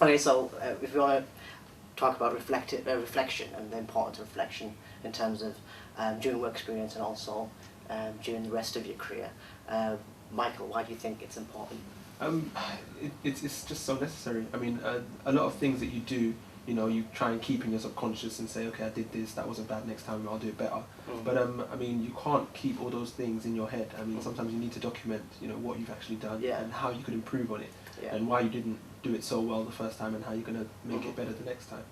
Okay, so if you want to talk about reflection and the importance of reflection in terms of during work experience and also during the rest of your career, Michael, why do you think it's important? It's just so necessary. I mean, a lot of things that you do, you know, you try and keep in your subconscious and say, okay, I did this, that wasn't bad, next time I'll do it better. But I mean, you can't keep all those things in your head. I mean, sometimes you need to document, you know, what you've actually done and how you could improve on it, and why you didn't do it so well the first time and how you're going to make it better the next time.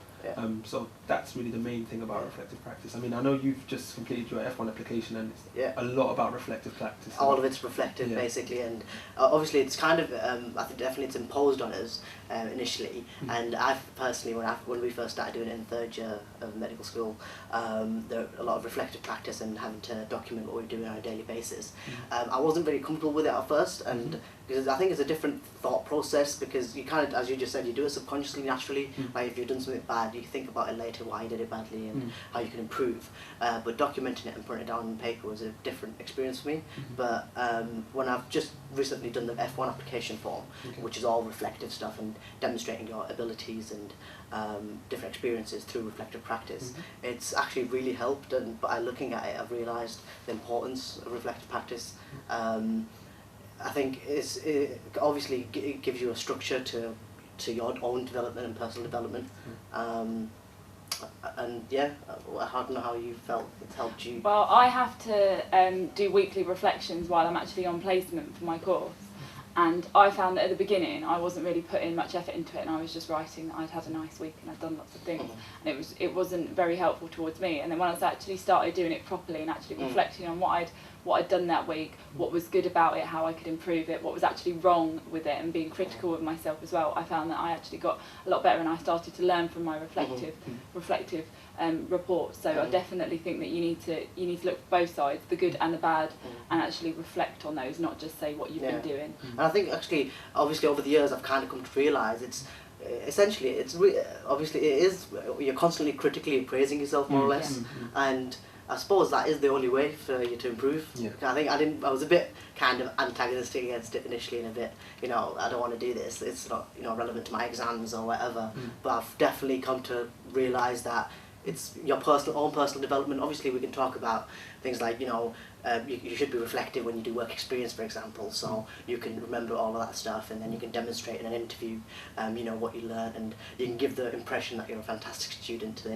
So that's really the main thing about reflective practice. I mean, I know you've just completed your F1 application and it's a lot about reflective practice. All of it's reflective, basically, and obviously it's kind of, I think definitely it's imposed on us initially, and I've personally, when we first started doing it in third year of medical school, there were a lot of reflective practice and having to document what we're doing on a daily basis. I wasn't very comfortable with it at first, and because I think it's a different thought process, because you kind of, as you just said, you do it subconsciously, naturally. Like if you've done something bad, you think about it later, why you did it badly and how you can improve. But documenting it and putting it down on paper was a different experience for me. But when I've just recently done the F1 application form, which is all reflective stuff and demonstrating your abilities and different experiences through reflective practice, it's actually really helped. And by looking at it, I've realised the importance of reflective practice. I think it obviously gives you a structure to your own development and personal development. And yeah, I don't know how you felt it's helped you. Well, I have to do weekly reflections while I'm actually on placement for my course. And I found that at the beginning I wasn't really putting much effort into it, and I was just writing that I'd had a nice week and I'd done lots of things, and it wasn't very helpful towards me. And then when I actually started doing it properly and actually reflecting on what I'd done that week, what was good about it, how I could improve it, what was actually wrong with it, and being critical of myself as well, I found that I actually got a lot better, and I started to learn from my reflective reports. So I definitely think that you need to look for both sides, the good and the bad, and actually reflect on those, not just say what you've been doing. And I think actually, obviously over the years, I've kind of come to realise it's essentially obviously it is, you're constantly critically appraising yourself more or less, and I suppose that is the only way for you to improve. I think I was a bit kind of antagonistic against it initially, and a bit, you know, I don't want to do this, it's not, you know, relevant to my exams or whatever. But I've definitely come to realise that it's your own personal development. Obviously we can talk about things like, you know, you should be reflective when you do work experience, for example, so you can remember all of that stuff, and then you can demonstrate in an interview, you know, what you learn, and you can give the impression that you're a fantastic student to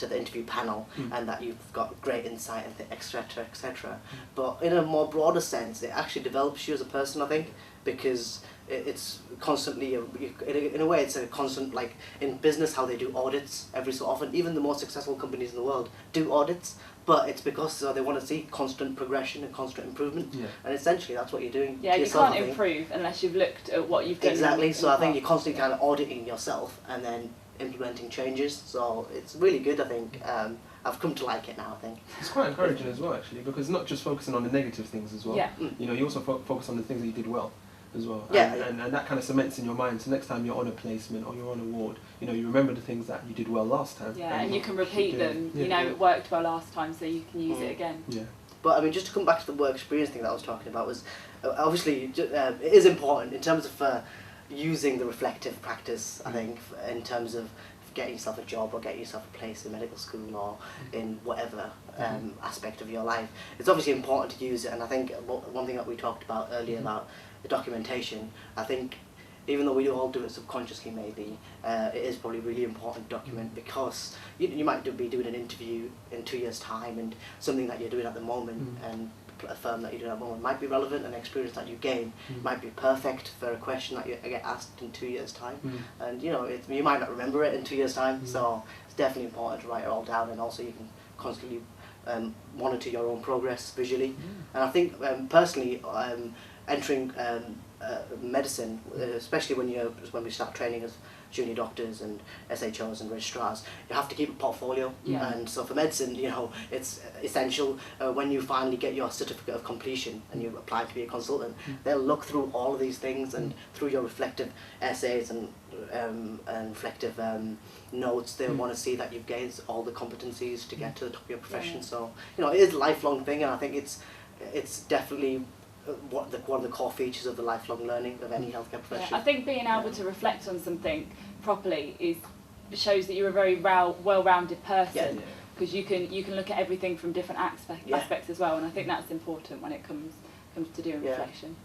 the interview panel, and that you've got great insight, and etc, etc. But in a more broader sense, it actually develops you as a person, I think, because it's constantly, in a way, it's a constant, like in business, how they do audits every so often. Even the most successful companies in the world do audits, but it's because they want to see constant progression and constant improvement. And essentially, that's what you're doing. Yeah, you can't improve unless you've looked at what you've done. Exactly. So I think you're constantly kind of auditing yourself and then implementing changes. So it's really good, I think. I've come to like it now, I think. It's quite encouraging as well, actually, because not just focusing on the negative things as well. You know, you also focus on the things that you did well as well. And that kind of cements in your mind, so next time you're on a placement or you're on a ward, you know, you remember the things that you did well last time. And you can repeat them. You know, it worked well last time, so you can use it again. But I mean, just to come back to the work experience thing that I was talking about, was obviously it is important in terms of using the reflective practice, I think, in terms of getting yourself a job or getting yourself a place in medical school or in whatever aspect of your life. It's obviously important to use it, and I think one thing that we talked about earlier about the documentation, I think even though we all do it subconsciously maybe, it is probably really important to document, because you might be doing an interview in 2 years' time, and something that you're doing at the moment and a firm that you're doing at the moment might be relevant, and experience that you gain might be perfect for a question that you get asked in 2 years' time. And you know, you might not remember it in 2 years' time, so it's definitely important to write it all down, and also you can constantly monitor your own progress visually. And I think personally, entering medicine, especially when we start training as junior doctors and SHOs and registrars, you have to keep a portfolio. And so for medicine, you know, it's essential when you finally get your certificate of completion and you apply to be a consultant, they'll look through all of these things, and through your reflective essays and reflective notes, they'll want to see that you've gained all the competencies to get to the top of your profession. So, you know, it is a lifelong thing, and I think it's definitely one of the core features of the lifelong learning of any healthcare profession. I think being able to reflect on something properly shows that you're a very well-rounded person, because you can look at everything from different aspects as well, and I think that's important when it comes to doing reflection.